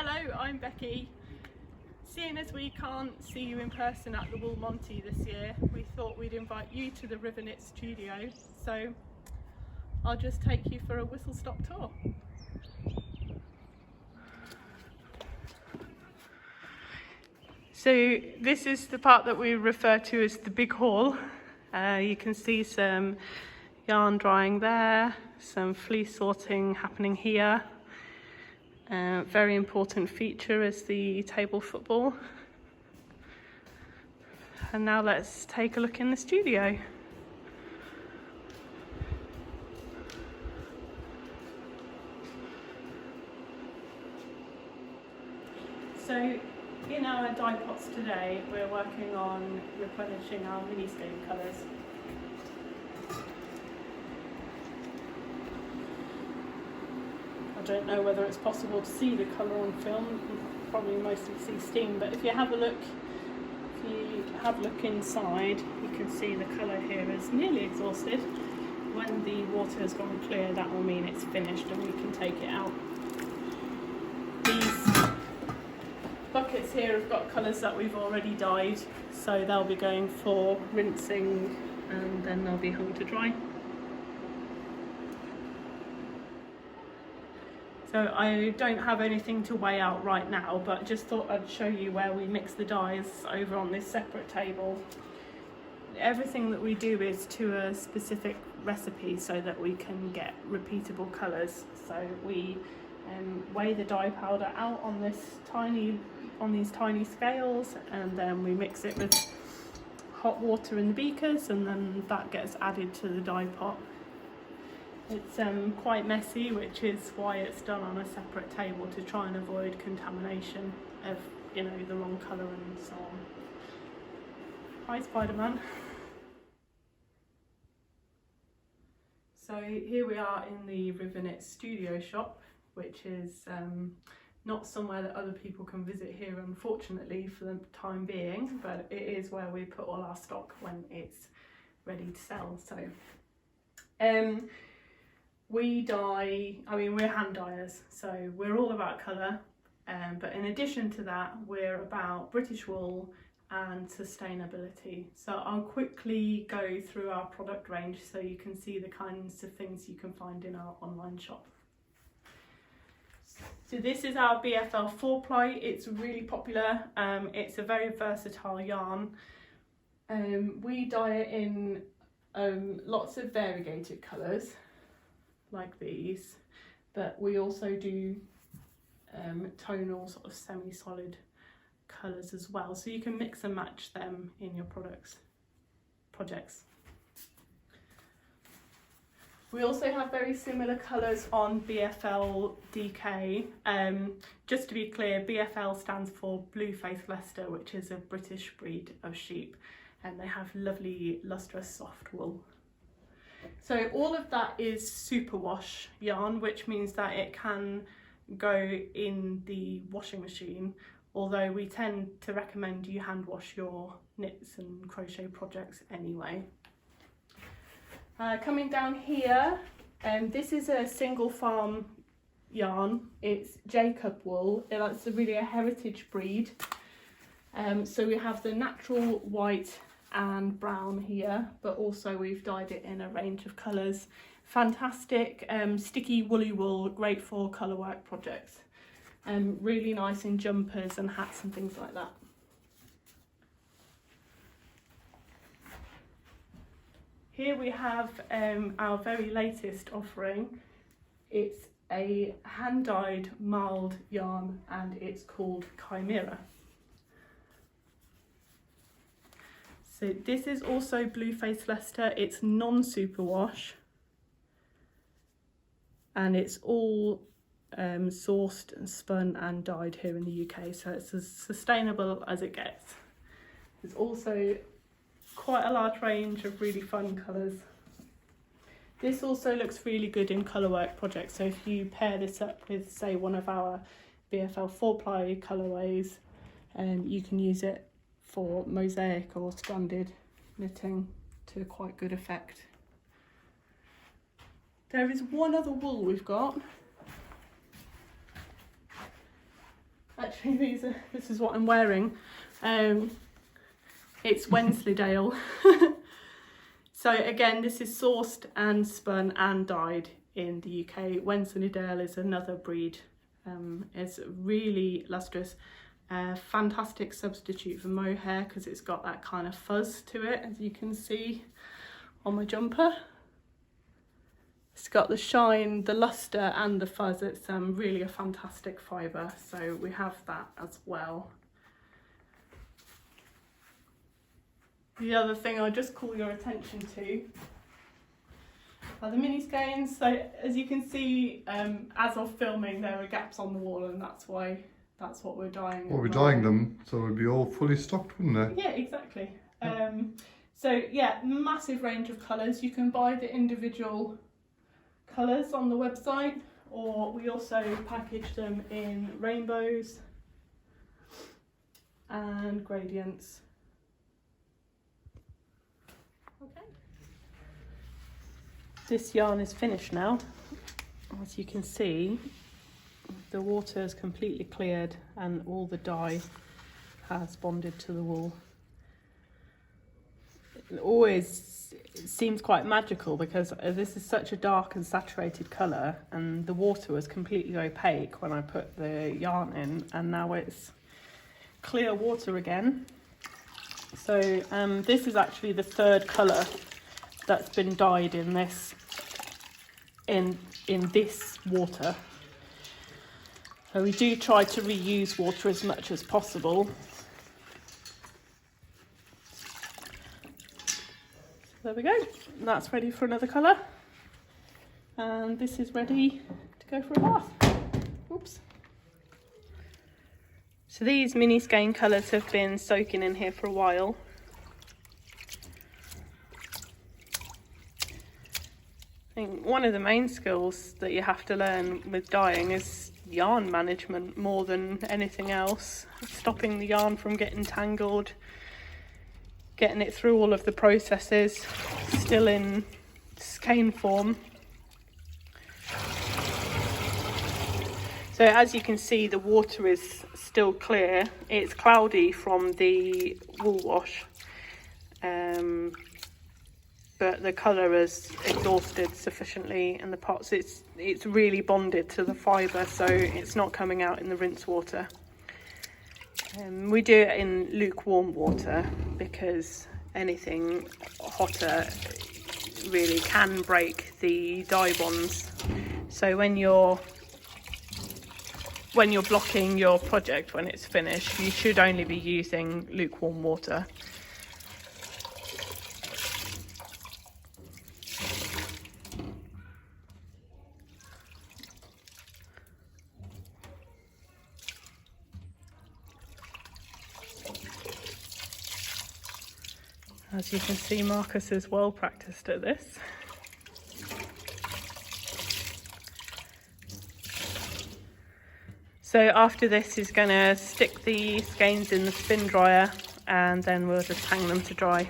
Hello, I'm Becky. Seeing as we can't see you in person at the Wool Monty this year, we thought we'd invite you to the RiverKnits studio, so I'll just take you for a whistle-stop tour. So this is the part that we refer to as the big hall. You can see some yarn drying there, some fleece sorting happening here. Very important feature is the table football. And now let's take a look in the studio. So in our dye pots today, we're working on replenishing our mini skein colours. I don't know whether it's possible to see the colour on film. You can probably mostly see steam, but if you have a look inside, you can see the colour here is nearly exhausted. When the water has gone clear, that will mean it's finished and we can take it out. These buckets here have got colours that we've already dyed, so they'll be going for rinsing and then they'll be hung to dry. So I don't have anything to weigh out right now, but just thought I'd show you where we mix the dyes over on this separate table. Everything that we do is to a specific recipe so that we can get repeatable colours. So we weigh the dye powder out on these tiny scales, and then we mix it with hot water in the beakers, and then that gets added to the dye pot. It's quite messy, which is why it's done on a separate table, to try and avoid contamination of, the wrong colour and so on. Hi, Spider-Man. So here we are in the RiverKnits studio shop, which is not somewhere that other people can visit here, unfortunately, for the time being, but it is where we put all our stock when it's ready to sell. So we dye, we're hand dyers, so we're all about colour, but in addition to that, we're about British wool and sustainability. So I'll quickly go through our product range so you can see the kinds of things you can find in our online shop. So this is our BFL 4-ply. It's really popular. It's a very versatile yarn. We dye it in lots of variegated colours, like these, but we also do tonal, sort of semi-solid colours as well, so you can mix and match them in your projects. We also have very similar colours on BFL DK. Just to be clear, BFL stands for Blue-Faced Leicester, which is a British breed of sheep, and they have lovely lustrous soft wool. So all of that is superwash yarn, which means that it can go in the washing machine, although we tend to recommend you hand wash your knits and crochet projects anyway. Coming down here, this is a single farm yarn. It's Jacob wool. That's really a heritage breed. So we have the natural white and brown here, but also we've dyed it in a range of colours. Fantastic sticky woolly wool, great for colour work projects. Really nice in jumpers and hats and things like that. Here we have our very latest offering. It's a hand-dyed marled yarn and it's called Chimera. So this is also Blue-Faced Leicester. It's non-superwash and it's all sourced and spun and dyed here in the UK, so it's as sustainable as it gets. There's also quite a large range of really fun colours. This also looks really good in colour work projects, so if you pair this up with, say, one of our BFL 4-ply colourways, you can use it for mosaic or stranded knitting to quite good effect. There is one other wool we've got, actually, this is what I'm wearing. It's Wensleydale. So again, this is sourced and spun and dyed in the UK. Wensleydale is another breed. It's really lustrous. Fantastic substitute for mohair because it's got that kind of fuzz to it, as you can see on my jumper. It's got the shine, the luster and the fuzz. It's really a fantastic fibre, so we have that as well. The other thing I'll just call your attention to are the mini skeins. So as you can see, as of filming, there are gaps on the wall, and that's what we're dyeing. Well, we're dyeing them, so it would be all fully stocked, wouldn't it? Yeah, exactly. So yeah, massive range of colours. You can buy the individual colours on the website, or we also package them in rainbows and gradients. Okay. This yarn is finished now. As you can see, the water is completely cleared and all the dye has bonded to the wool. It seems quite magical because this is such a dark and saturated colour, and the water was completely opaque when I put the yarn in, and now it's clear water again. So this is actually the third colour that's been dyed in this water. So we do try to reuse water as much as possible. So there we go. And that's ready for another colour. And this is ready to go for a bath. Oops. So these mini skein colours have been soaking in here for a while. I think one of the main skills that you have to learn with dyeing is yarn management more than anything else. Stopping the yarn from getting tangled, getting it through all of the processes, still in skein form. So as you can see, the water is still clear. It's cloudy from the wool wash. But the colour is exhausted sufficiently in the pots. It's really bonded to the fibre, so it's not coming out in the rinse water. We do it in lukewarm water because anything hotter really can break the dye bonds. So when you're blocking your project when it's finished, you should only be using lukewarm water. As you can see, Marcus is well practiced at this. So after this, he's going to stick the skeins in the spin dryer and then we'll just hang them to dry.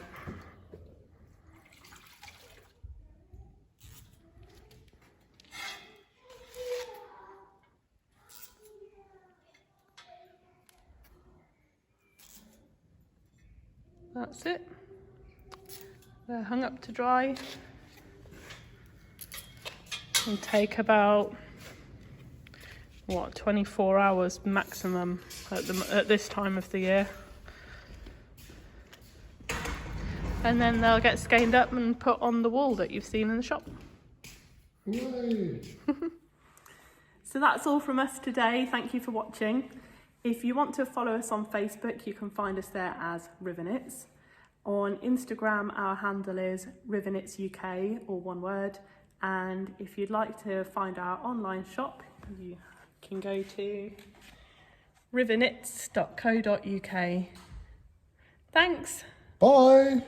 That's it. They're hung up to dry and take about 24 hours maximum at this time of the year, and then they'll get skeined up and put on the wool that you've seen in the shop. So that's all from us today. Thank you for watching. If you want to follow us on Facebook, you can find us there as RiverKnits. On Instagram, our handle is RiverKnits UK, all one word. And if you'd like to find our online shop, you can go to riverknits.co.uk. Thanks. Bye.